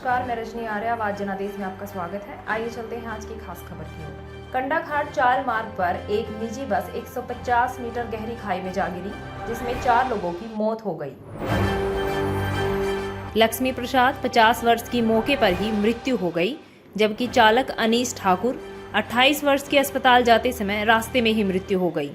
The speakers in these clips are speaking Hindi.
नमस्कार, मैं रजनी आर्य। आज जनादेश में आपका स्वागत है। आइए चलते हैं आज की खास खबर की ओर। कंडाघाट चाल मार्ग पर एक निजी बस 150 मीटर गहरी खाई में जा गिरी, जिसमें 4 लोगों की मौत हो गई। लक्ष्मी प्रसाद 50 वर्ष की मौके पर ही मृत्यु हो गई, जबकि चालक अनीस ठाकुर 28 वर्ष के अस्पताल जाते समय रास्ते में ही मृत्यु हो गई।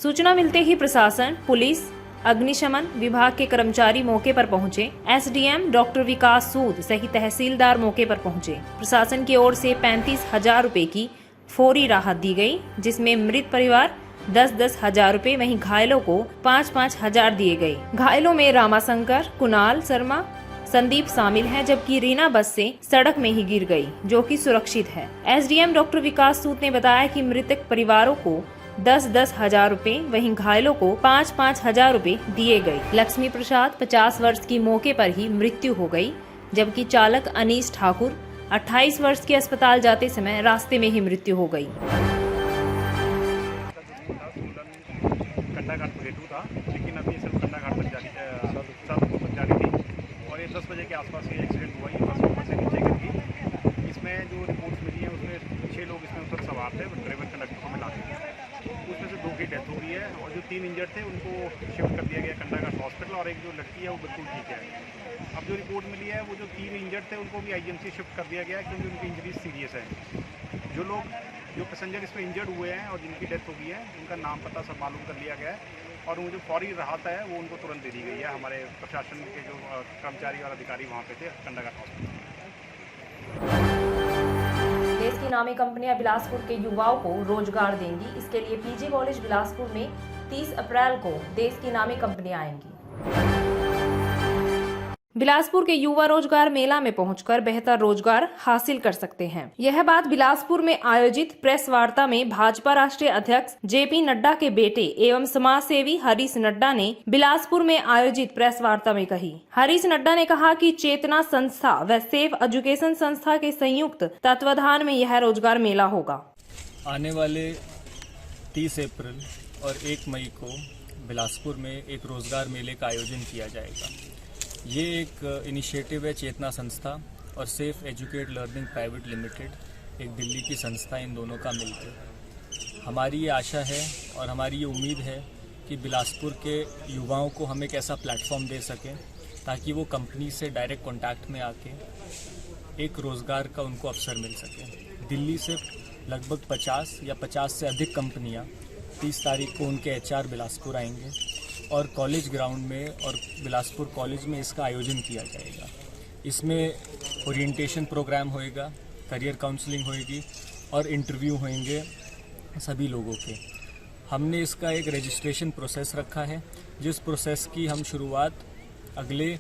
सूचना मिलते ही प्रशासन, पुलिस, अग्निशमन विभाग के कर्मचारी मौके पर पहुंचे। एसडीएम डॉक्टर विकास सूद सहित तहसीलदार मौके पर पहुंचे। प्रशासन की ओर से 35,000 रुपए की फौरी राहत दी गई, जिसमें मृत परिवार 10-10 हजार रुपए, वहीं घायलों को 5-5 हजार दिए गए। घायलों में रामाशंकर, कुणाल शर्मा, संदीप शामिल हैं, जबकि रीना बस से सड़क में ही गिर गई, जो कि सुरक्षित है। एसडीएम डॉक्टर विकास सूद ने बताया कि मृतक परिवारों को 10-10 हजार रुपए, वहीं घायलों को 5-5 हजार रुपए दिए गए। लक्ष्मी प्रसाद 50 वर्ष की मौके पर ही मृत्यु हो गई, जबकि चालक अनीस ठाकुर 28 वर्ष के अस्पताल जाते समय रास्ते में ही मृत्यु हो गई। कंडाघाट को हेतु था, लेकिन अभी सिर्फ कंडाघाट तक जा रही थी और ये 10 बजे के आसपास ये एक्सीडेंट हुआ। ये बस ऊपर से नीचे गिर गई। इसमें जो रिपोर्ट्स मिली है उसमें 6 लोग इसमें ऊपर सवार थे, ड्राइवर कंडक्टर को मिला के। उसमें से 2 की डेथ हो गई है और जो 3 इंजर्ड थे उनको शिफ्ट कर दिया गया कंडाघाट हॉस्पिटल, और एक जो लड़की है वो बिल्कुल ठीक है। अब जो रिपोर्ट मिली है वो जो 3 इंजर्ड थे उनको भी आईजीएमसी शिफ्ट कर दिया गया है, क्योंकि उनकी इंजरीज सीरियस है। जो पैसेंजर इसमें इंजर्ड हुए हैं और जिनकी डेथ हो गई है, उनका नाम पता सब मालूम कर लिया गया है और वो जो फौरी राहत है वो उनको तुरंत दे दी गई है। हमारे प्रशासन के जो कर्मचारी और अधिकारी वहाँ पे थे कंडाघाट हॉस्पिटल। देश की नामी कंपनियां बिलासपुर के युवाओं को रोजगार देंगी। इसके लिए पीजी कॉलेज बिलासपुर में 30 अप्रैल को देश की नामी कंपनियां आएंगी। बिलासपुर के युवा रोजगार मेला में पहुंचकर बेहतर रोजगार हासिल कर सकते हैं। यह बात बिलासपुर में आयोजित प्रेस वार्ता में भाजपा राष्ट्रीय अध्यक्ष जेपी नड्डा के बेटे एवं समाज सेवी हरीश नड्डा ने बिलासपुर में आयोजित प्रेस वार्ता में कही। हरीश नड्डा ने कहा कि चेतना संस्था व सेफ एजुकेशन संस्था के संयुक्त तत्वाधान में यह रोजगार मेला होगा। आने वाले 30 अप्रैल और 1 मई को बिलासपुर में एक रोजगार मेले का आयोजन किया जाएगा। ये एक इनिशिएटिव है चेतना संस्था और safe educate learning private limited, एक दिल्ली की संस्था, इन दोनों का मिलकर। हमारी ये आशा है और हमारी ये उम्मीद है कि बिलासपुर के युवाओं को हम एक ऐसा प्लेटफॉर्म दे सकें ताकि वो कंपनी से डायरेक्ट कांटेक्ट में आके एक रोज़गार का उनको अवसर मिल सके। दिल्ली से लगभग 50 या 50 से अधिक कंपनियाँ 30 तारीख को उनके एचआर बिलासपुर आएंगे और कॉलेज ग्राउंड में और बिलासपुर कॉलेज में इसका आयोजन किया जाएगा। इसमें ओरिएंटेशन प्रोग्राम होएगा, करियर काउंसलिंग होएगी और इंटरव्यू होंगे सभी लोगों के। हमने इसका एक रजिस्ट्रेशन प्रोसेस रखा है, जिस प्रोसेस की हम शुरुआत अगले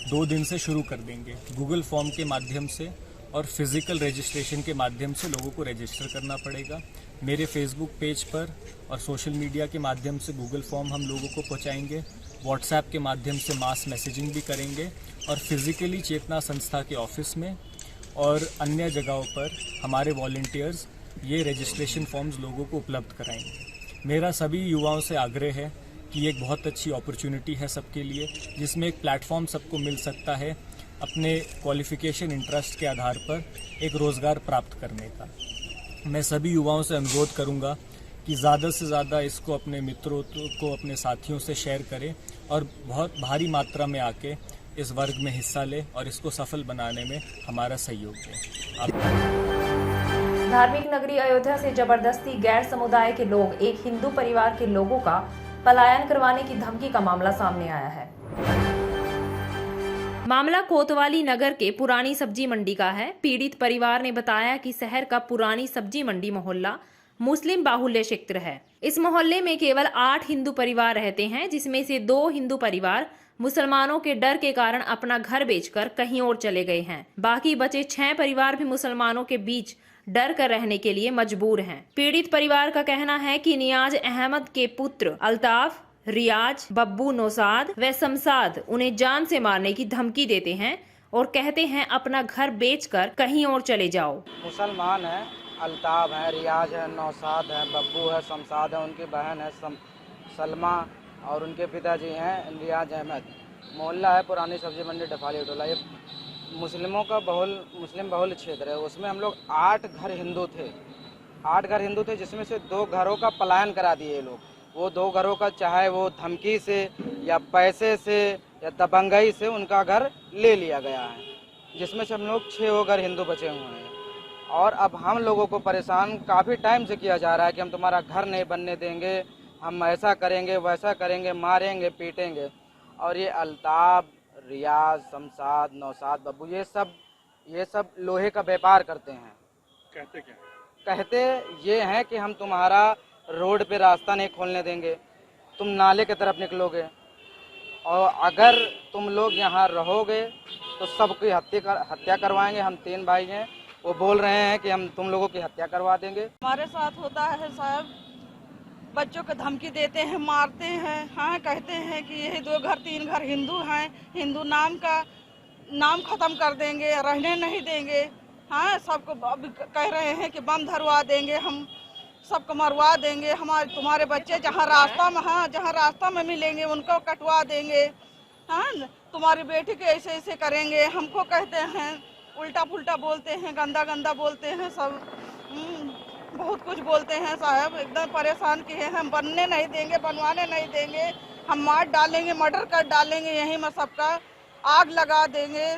2 दिन से शुरू कर देंगे। गूगल फॉर्म के माध्यम से और फिज़िकल रजिस्ट्रेशन के माध्यम से लोगों को रजिस्टर करना पड़ेगा। मेरे फेसबुक पेज पर और सोशल मीडिया के माध्यम से गूगल फॉर्म हम लोगों को पहुंचाएंगे, व्हाट्सएप के माध्यम से मास मैसेजिंग भी करेंगे और फिज़िकली चेतना संस्था के ऑफिस में और अन्य जगहों पर हमारे वॉलंटियर्स ये रजिस्ट्रेशन फॉर्म्स लोगों को उपलब्ध कराएंगे। मेरा सभी युवाओं से आग्रह है कि एक बहुत अच्छी अपॉर्चुनिटी है सबके लिए, जिसमें एक प्लेटफॉर्म सबको मिल सकता है अपने क्वालिफिकेशन इंटरेस्ट के आधार पर एक रोज़गार प्राप्त करने का। मैं सभी युवाओं से अनुरोध करूंगा कि ज़्यादा से ज़्यादा इसको अपने मित्रों को, अपने साथियों से शेयर करें और बहुत भारी मात्रा में आके इस वर्ग में हिस्सा लें और इसको सफल बनाने में हमारा सहयोग दें। धार्मिक नगरी अयोध्या से जबरदस्ती गैर समुदाय के लोग एक हिंदू परिवार के लोगों का पलायन करवाने की धमकी का मामला सामने आया है। मामला कोतवाली नगर के पुरानी सब्जी मंडी का है। पीड़ित परिवार ने बताया कि शहर का पुरानी सब्जी मंडी मोहल्ला मुस्लिम बाहुल्य क्षेत्र है। इस मोहल्ले में केवल 8 हिंदू परिवार रहते हैं, जिसमें से 2 हिंदू परिवार मुसलमानों के डर के कारण अपना घर बेचकर कहीं और चले गए हैं। बाकी बचे 6 परिवार भी मुसलमानों के बीच डर कर रहने के लिए मजबूर हैं। पीड़ित परिवार का कहना है कि नियाज अहमद के पुत्र अल्ताफ, रियाज, बब्बू, नौसाद व शमसाद उन्हें जान से मारने की धमकी देते हैं और कहते हैं अपना घर बेचकर कहीं और चले जाओ। मुसलमान है, अल्ताफ है, रियाज है, नौसाद है, बब्बू है, शमसाद है, उनकी बहन है सलमा और उनके पिताजी हैं रियाज अहमद। मोहल्ला है पुरानी सब्जी मंडी डफाली टोला। ये मुस्लिम बहुल क्षेत्र है। उसमें हम लोग 8 घर हिंदू थे। 8 घर हिंदू थे जिसमें से 2 घरों का पलायन करा दिए ये लोग। वो 2 घरों का चाहे वो धमकी से या पैसे से या दबंगई से उनका घर ले लिया गया है, जिसमें से हम लोग 6 घर हिंदू बचे हुए हैं। और अब हम लोगों को परेशान काफ़ी टाइम से किया जा रहा है कि हम तुम्हारा घर नहीं बनने देंगे, हम ऐसा करेंगे वैसा करेंगे, मारेंगे पीटेंगे। और ये अल्ताफ, रियाज, शमसाद, नौसाद, बब्बू ये सब लोहे का व्यापार करते हैं। कहते क्या? कहते ये हैं कि हम तुम्हारा रोड पे रास्ता नहीं खोलने देंगे, तुम नाले की तरफ निकलोगे और अगर तुम लोग यहाँ रहोगे तो सबकी हत्या करवाएंगे। हम 3 भाई हैं, वो बोल रहे हैं कि हम तुम लोगों की हत्या करवा देंगे। हमारे साथ होता है साहब, बच्चों को धमकी देते हैं, मारते हैं। हाँ, कहते हैं कि यही 2 घर 3 घर हिंदू हैं, हिंदू नाम का नाम खत्म कर देंगे, रहने नहीं देंगे। हाँ, सबको अब कह रहे हैं कि बम धरवा देंगे, हम सबको मरवा देंगे। तुम्हारे बच्चे जहाँ रास्ता में मिलेंगे उनको कटवा देंगे। हाँ, तुम्हारी बेटी के ऐसे ऐसे करेंगे। हमको कहते हैं, उल्टा पुल्टा बोलते हैं, गंदा बोलते हैं, सब बहुत कुछ बोलते हैं साहब। एकदम परेशान किए हैं। हम बनने नहीं देंगे, बनवाने नहीं देंगे, हम मार डालेंगे, मर्डर कर डालेंगे, यहीं में सबका आग लगा देंगे।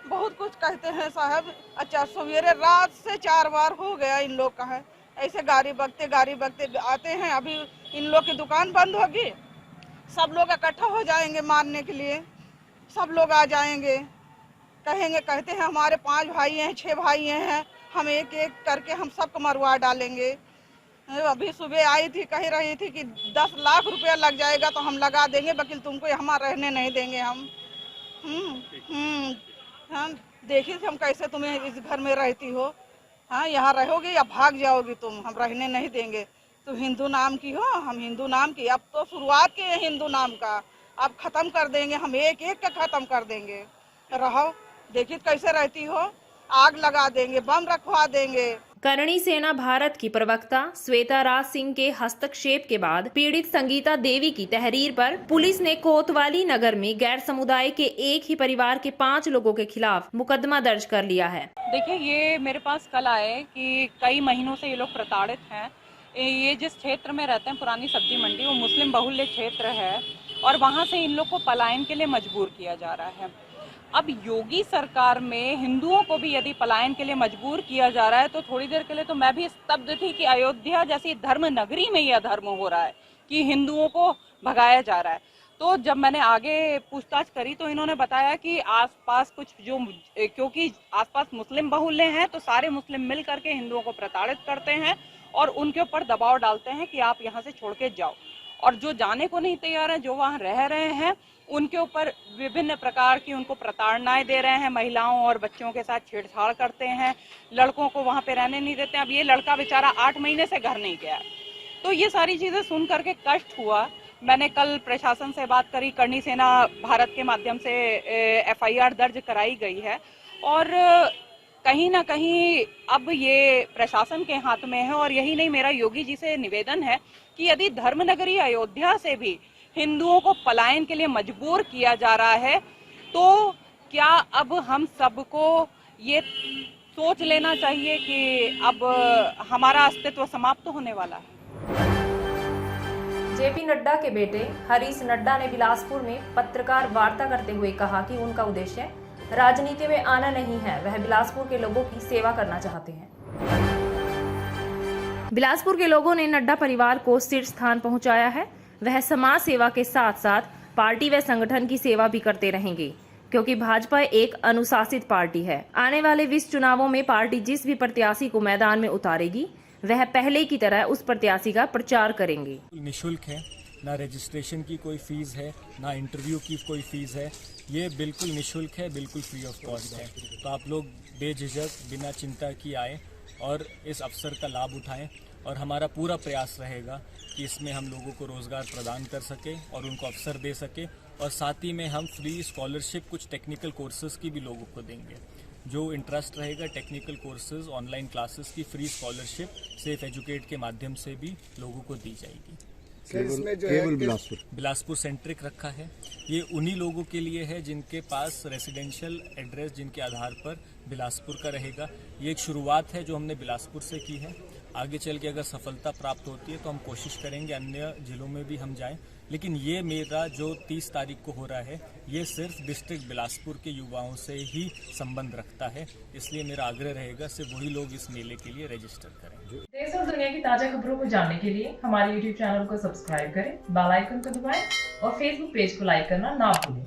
बहुत कुछ कहते हैं साहब। अच्छा, सवेरे रात से 4 बार हो गया इन लोग का है ऐसे गाड़ी बगते आते हैं। अभी इन लोग की दुकान बंद होगी, सब लोग इकट्ठा हो जाएंगे मारने के लिए। सब लोग आ जाएंगे, कहते हैं हमारे 5 भाई हैं, 6 भाई हैं, हम एक एक करके हम सबको मरवा डालेंगे। अभी सुबह आई थी, कह रही थी कि 10 लाख रुपया लग जाएगा तो हम लगा देंगे, वकील तुमको यहाँ रहने नहीं देंगे हम। हम देखिए हम कैसे तुम्हें इस घर में रहती हो। हाँ, यहाँ रहोगी या भाग जाओगी तुम, हम रहने नहीं देंगे। तो हिंदू नाम की हो, हम हिंदू नाम की, अब तो शुरुआत की है हिंदू नाम का, अब खत्म कर देंगे, हम एक एक का खत्म कर देंगे। रहो, देखिए कैसे रहती हो, आग लगा देंगे, बम रखवा देंगे। करणी सेना भारत की प्रवक्ता श्वेता राज सिंह के हस्तक्षेप के बाद पीड़ित संगीता देवी की तहरीर पर पुलिस ने कोतवाली नगर में गैर समुदाय के एक ही परिवार के 5 लोगों के खिलाफ मुकदमा दर्ज कर लिया है। देखिए, ये मेरे पास कल आए कि कई महीनों से ये लोग प्रताड़ित हैं। ये जिस क्षेत्र में रहते हैं पुरानी सब्जी मंडी, वो मुस्लिम बहुल्य क्षेत्र है और वहाँ से इन लोग को पलायन के लिए मजबूर किया जा रहा है। अब योगी सरकार में हिंदुओं को भी यदि पलायन के लिए मजबूर किया जा रहा है तो थोड़ी देर के लिए तो मैं भी स्तब्ध थी कि अयोध्या जैसी धर्म नगरी में यह धर्म हो रहा है कि हिंदुओं को भगाया जा रहा है। तो जब मैंने आगे पूछताछ करी तो इन्होंने बताया कि आसपास क्योंकि आसपास मुस्लिम बहुल्य हैं तो सारे मुस्लिम मिल करके हिंदुओं को प्रताड़ित करते हैं और उनके ऊपर दबाव डालते हैं कि आप यहाँ से छोड़ के जाओ। और जो जाने को नहीं तैयार हैं, जो वहाँ रह रहे हैं, उनके ऊपर विभिन्न प्रकार की उनको प्रताड़नाएं दे रहे हैं। महिलाओं और बच्चों के साथ छेड़छाड़ करते हैं, लड़कों को वहाँ पे रहने नहीं देते हैं। अब ये लड़का बेचारा 8 महीने से घर नहीं गया। तो ये सारी चीज़ें सुन करके कष्ट हुआ। मैंने कल प्रशासन से बात करी, करणी सेना भारत के माध्यम से FIR दर्ज कराई गई है और कहीं ना कहीं अब ये प्रशासन के हाथ में है। और यही नहीं, मेरा योगी जी से निवेदन है कि यदि धर्मनगरी अयोध्या से भी हिंदुओं को पलायन के लिए मजबूर किया जा रहा है तो क्या अब हम सबको ये सोच लेना चाहिए कि अब हमारा अस्तित्व समाप्त होने वाला है। JP नड्डा के बेटे हरीश नड्डा ने बिलासपुर में पत्रकार वार्ता करते हुए कहा कि उनका उद्देश्य राजनीति में आना नहीं है, वह बिलासपुर के लोगों की सेवा करना चाहते हैं। बिलासपुर के लोगों ने नड्डा परिवार को शीर्ष स्थान पहुंचाया है। वह समाज सेवा के साथ साथ पार्टी व संगठन की सेवा भी करते रहेंगे क्योंकि भाजपा एक अनुशासित पार्टी है। आने वाले 20 चुनावों में पार्टी जिस भी प्रत्याशी को मैदान में उतारेगी वह पहले की तरह उस प्रत्याशी का प्रचार करेंगे। निःशुल्क है, ना रजिस्ट्रेशन की कोई फ़ीस है, ना इंटरव्यू की कोई फ़ीस है। ये बिल्कुल निःशुल्क है, बिल्कुल फ्री ऑफ कॉस्ट है। तो आप लोग बेझिझक बिना चिंता किए आएँ और इस अवसर का लाभ उठाएं। और हमारा पूरा प्रयास रहेगा कि इसमें हम लोगों को रोज़गार प्रदान कर सके और उनको अवसर दे सके। और साथ ही में हम फ्री स्कॉलरशिप कुछ टेक्निकल कोर्सेज की भी लोगों को देंगे। जो इंटरेस्ट रहेगा टेक्निकल कोर्सेज, ऑनलाइन क्लासेस की फ्री स्कॉलरशिप सेफ एजुकेट के माध्यम से भी लोगों को दी जाएगी। केवल बिलासपुर सेंट्रिक रखा है। ये उन्हीं लोगों के लिए है जिनके पास रेसिडेंशियल एड्रेस जिनके आधार पर बिलासपुर का रहेगा। ये एक शुरुआत है जो हमने बिलासपुर से की है। आगे चल के अगर सफलता प्राप्त होती है तो हम कोशिश करेंगे अन्य जिलों में भी हम जाएं। लेकिन ये मेरा जो 30 तारीख को हो रहा है ये सिर्फ डिस्ट्रिक्ट बिलासपुर के युवाओं से ही संबंध रखता है। इसलिए मेरा आग्रह रहेगा सिर्फ वही लोग इस मेले के लिए रजिस्टर करें। देश और दुनिया की ताजा खबरों को जानने के लिए हमारे YouTube चैनल को सब्सक्राइब करें, बेल आइकन को दबाएं और Facebook पेज को लाइक करना ना भूलें।